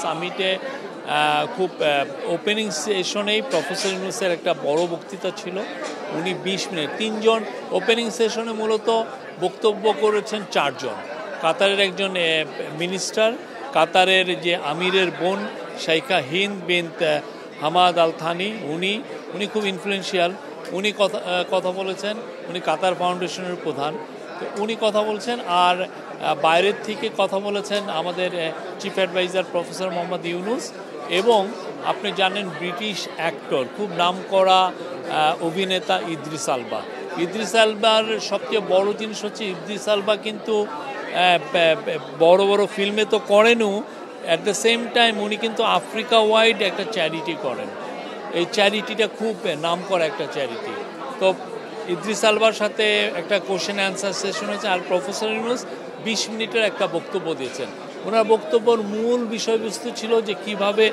সামিটে খুব opening সেশনেই professor ইউনূসের একটা বড় বক্তৃতা ছিল। উনি 20 মিনিট, 3 জন ওপেনিং সেশনে মূলত বক্তব্য করেছেন 4 জন। কাতারের একজন মিনিস্টার, কাতারের যে আমিরের বোন শাইখা হিন্দ বিনত হামাদ আল থানি, উনি খুব ইনফ্লুয়েন্সিয়াল। উনি কথা বলেছেন। উনি কাতার ফাউন্ডেশনের প্রধান, তো উনি কথা বলছেন। আর বাইরের থেকে কথা বলেছেন আমাদের chief adviser professor Muhammad Yunus, এবং আপনি জানেন ব্রিটিশ অ্যাক্টর, খুব নামকরা অভিনেতা ইদ্রিস আলবা। ইদ্রিস আলবার সবচেয়ে বড় জিনিস হচ্ছে ইদ্রিস আলবা কিন্তু বড় বড় ফিল্মে তো করেনও, অ্যাট দ্য সেম টাইম উনি কিন্তু আফ্রিকা ওয়াইড একটা চ্যারিটি করেন। এই চ্যারিটিটা খুব নামকরা একটা চ্যারিটি। তো ইদ্রিস আলবার সাথে একটা কোশ্চেন অ্যান্সার সেশন হয়েছে, আর প্রফেসর ইউনূস 20 মিনিটের একটা বক্তব্য দিয়েছেন। ওনার বক্তব্যর মূল বিষয়বস্তু ছিল যে কিভাবে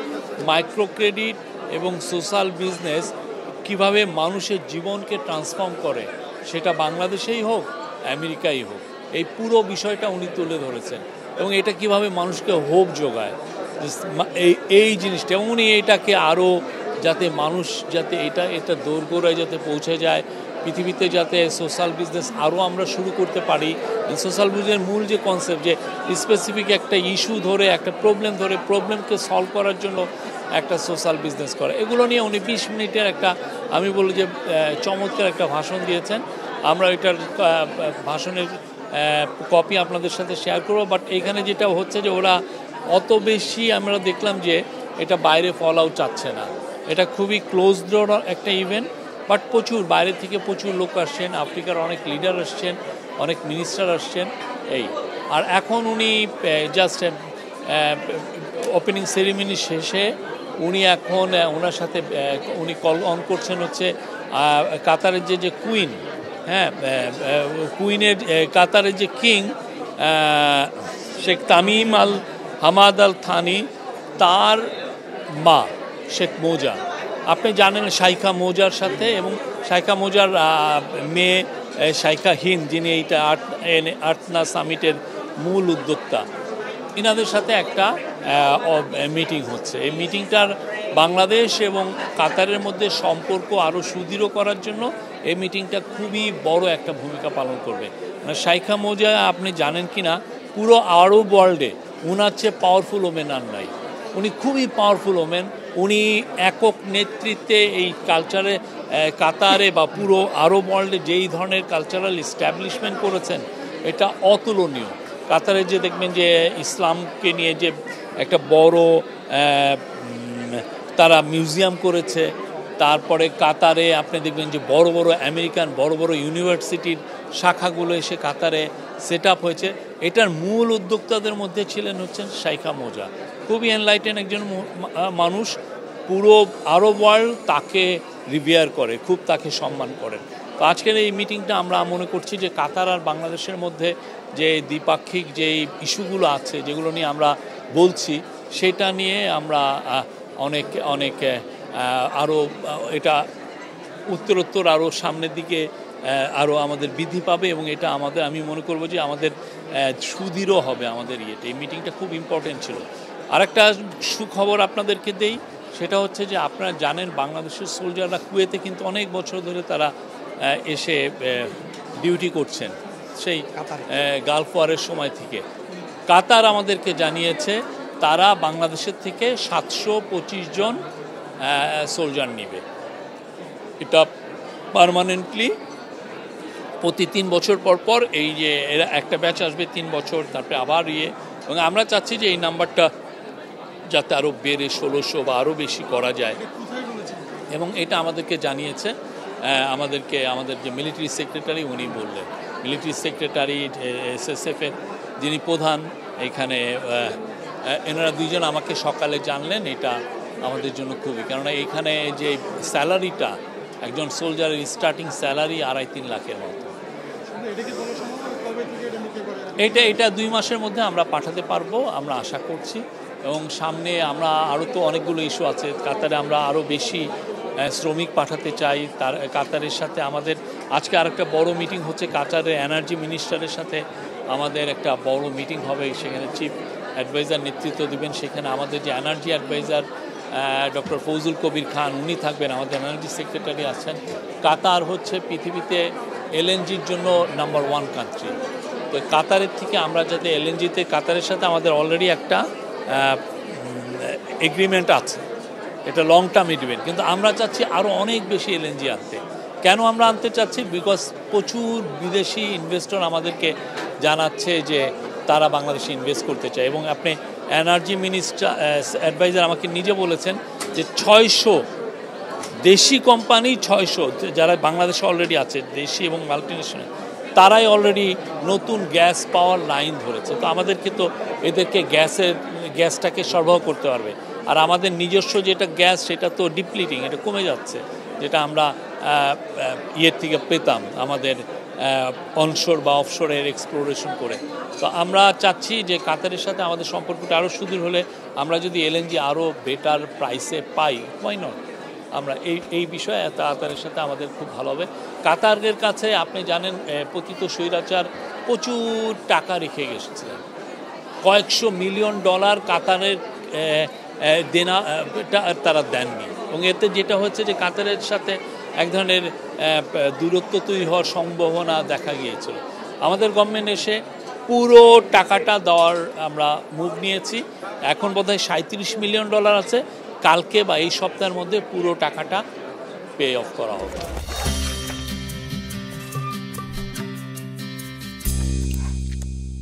মাইক্রো ক্রেডিট এবং সোশ্যাল বিজনেস কিভাবে মানুষের জীবনকে ট্রান্সফর্ম করে, সেটা বাংলাদেশেই হোক আমেরিকাই হোক, এই পুরো বিষয়টা উনি তুলে ধরেছেন। এবং এটা কিভাবে মানুষকে হোপ যোগায়, এই জিনিসটা। উনি এটাকে আরও যাতে মানুষ যাতে এটা দোরগোড়ায় যাতে পৌঁছে যায়, পৃথিবীতে যাতে সোশ্যাল বিজনেস আরও আমরা শুরু করতে পারি। সোশ্যাল বিজনেসের মূল যে কনসেপ্ট, যে স্পেসিফিক একটা ইস্যু ধরে, একটা প্রবলেম ধরে, প্রবলেমকে সলভ করার জন্য একটা সোশ্যাল বিজনেস করে, এগুলো নিয়ে উনি 20 মিনিটের একটা, আমি বলি যে চমৎকার একটা ভাষণ দিয়েছেন। আমরা এটার ভাষণের কপি আপনাদের সাথে শেয়ার করবো। বাট এইখানে যেটা হচ্ছে যে ওরা অত বেশি আমরা দেখলাম যে এটা বাইরে ফল আউট চাচ্ছে না। এটা খুবই ক্লোজ ডোর একটা ইভেন্ট, বাট প্রচুর বাইরে থেকে প্রচুর লোক আসছেন, আফ্রিকার অনেক লিডার আসছেন, অনেক মিনিস্টার আসছেন। আর এখন উনি জাস্ট ওপেনিং সেরিমনি শেষে উনি এখন ওনার সাথে উনি কল অন করছেন হচ্ছে কাতারের যে কুইন, হ্যাঁ, কুইনের কাতারের যে কিং শেখ তামিম আল হামাদ আল থানি, তার মা শেখ মৌজা, আপনি জানেন শাইখা মৌজার সাথে, এবং শাইখা মৌজার মেয়ে শাইখা হিন্দ, যিনি এইটা আর্টনা সামিটের মূল উদ্যোক্তা, ইনাদের সাথে একটা মিটিং হচ্ছে। এই মিটিংটার বাংলাদেশ এবং কাতারের মধ্যে সম্পর্ক আরও সুদৃঢ় করার জন্য এই মিটিংটা খুবই বড় একটা ভূমিকা পালন করবে। শাইখা মৌজা আপনি জানেন কি না, পুরো আরব ওয়ার্ল্ডে উনার চেয়ে পাওয়ারফুল ওমেন আর নাই। উনি খুবই পাওয়ারফুল ওমেন। উনি একক নেতৃত্বে এই কালচারে কাতারে বা পুরো আরব ওয়ার্ল্ডে যেই ধরনের কালচারাল এস্টাবলিশমেন্ট করেছেন, এটা অতুলনীয়। কাতারে যে দেখবেন যে ইসলামকে নিয়ে যে একটা বড় তারা মিউজিয়াম করেছে, তারপরে কাতারে আপনি দেখবেন যে বড় বড় আমেরিকান বড় বড় ইউনিভার্সিটির শাখাগুলো এসে কাতারে সেট আপ হয়েছে। এটার মূল উদ্যোক্তাদের মধ্যে হচ্ছেন শাইখা মৌজা। খুবই এনলাইটেন একজন মানুষ। পুরো আরব ওয়ার্ল্ড তাকে রিভিয়ার করে, খুব তাকে সম্মান করেন। তো আজকের এই মিটিংটা আমরা মনে করছি যে কাতার আর বাংলাদেশের মধ্যে যে দ্বিপাক্ষিক যে ইস্যুগুলো আছে, যেগুলো নিয়ে আমরা বলছি, সেটা নিয়ে আমরা অনেক আরও এটা উত্তরোত্তর আরও সামনের দিকে আরও আমাদের বৃদ্ধি পাবে, এবং এটা আমি মনে করব যে আমাদের সুদৃঢ় হবে আমাদের ইয়েটা। এই মিটিংটা খুব ইম্পর্টেন্ট ছিল। আরেকটা সুখবর আপনাদেরকে দেই, সেটা হচ্ছে যে আপনারা জানেন বাংলাদেশের সোলজাররা কুয়েতে কিন্তু অনেক বছর ধরে তারা এসে ডিউটি করছেন, সেই গালফ ওয়ারের সময় থেকে। কাতার আমাদেরকে জানিয়েছে তারা বাংলাদেশের থেকে 725 জন সোলজার নেবে। এটা পার্মানেন্টলি প্রতি 3 বছর পর এই যে এরা একটা ব্যাচ আসবে 3 বছর, তারপরে আবার এবং আমরা চাচ্ছি যে এই নাম্বারটা যাতে আরও বেড়ে 1600 বা আরও বেশি করা যায়। এবং এটা আমাদেরকে জানিয়েছে আমাদের যে মিলিটারি সেক্রেটারি, উনি বললেন, মিলিটারি সেক্রেটারি SSF-এর যিনি প্রধান এখানে, এনারা দুইজন আমাকে সকালে জানলেন। এটা আমাদের জন্য খুবই, কেননা এইখানে যে স্যালারিটা একজন সোলজারের স্টার্টিং স্যালারি 2.5-3 লাখের মতো। এটা 2 মাসের মধ্যে আমরা পাঠাতে পারবো, আমরা আশা করছি। এবং সামনে আমরা আরও তো অনেকগুলো ইস্যু আছে। কাতারে আমরা আরও বেশি শ্রমিক পাঠাতে চাই। কাতারের সাথে আমাদের আজকে আরেকটা বড় মিটিং হচ্ছে, কাতারের এনার্জি মিনিস্টারের সাথে আমাদের একটা বড় মিটিং হবে। সেখানে চিফ অ্যাডভাইজার নেতৃত্ব দিবেন। সেখানে আমাদের যে energy adviser doctor Fouzul Kabir Khan উনি থাকবেন, আমাদের এনার্জি সেক্রেটারি আছেন। কাতার হচ্ছে পৃথিবীতে এলএনজির জন্য নাম্বার 1 কান্ট্রি। তো কাতারের থেকে আমরা যাতে এলএনজিতে, কাতারের সাথে আমাদের অলরেডি একটা এগ্রিমেন্ট আছে, এটা লং টার্ম এগ্রিমেন্ট, কিন্তু আমরা চাচ্ছি আরও অনেক বেশি এলএনজি আনতে। কেন আমরা আনতে চাচ্ছি? বিকজ প্রচুর বিদেশি ইনভেস্টর আমাদেরকে জানাচ্ছে যে তারা বাংলাদেশে ইনভেস্ট করতে চায়, এবং আপনি এনার্জি মিনিস্টার অ্যাডভাইজার আমাকে নিজে বলেছেন যে 600 দেশি কোম্পানি, 600 যারা বাংলাদেশে অলরেডি আছে দেশি এবং মাল্টিনেশনাল, তারাই অলরেডি নতুন গ্যাস পাওয়ার লাইন ধরেছে। তো আমাদেরকে তো এদেরকে গ্যাসটাকে সরবরাহ করতে পারবে। আর আমাদের নিজস্ব যেটা গ্যাস সেটা তো ডিপ্লিটিং, এটা কমে যাচ্ছে, যেটা আমরা ইয়ের থেকে পেতাম আমাদের অনশোর বা অফশোরের এক্সপ্লোরেশন করে। তো আমরা চাচ্ছি যে কাতারের সাথে আমাদের সম্পর্কটা আরও সুদৃঢ় হলে আমরা যদি এলএনজি আরও বেটার প্রাইসে পাই, হোয়াই নট। আমরা এই বিষয়ে কাতারের সাথে আমাদের খুব ভালো হবে। কাতারের কাছে আপনি জানেন পতিত স্বৈরাচার প্রচুর টাকা রেখে গেছিলেন, কয়েকশো মিলিয়ন ডলার কাতারের দেনা তারা দেননি, এবং এতে যেটা হচ্ছে যে কাতারের সাথে এক ধরনের দূরত্ব তৈরি হওয়ার সম্ভাবনা দেখা গিয়েছিল। আমাদের গভর্নমেন্ট এসে পুরো টাকাটা দেওয়ার আমরা মুভ নিয়েছি। এখন বোধহয় 37 মিলিয়ন ডলার আছে। কালকে বা এই সপ্তাহের মধ্যে পুরো টাকাটা পে অফ করা হবে।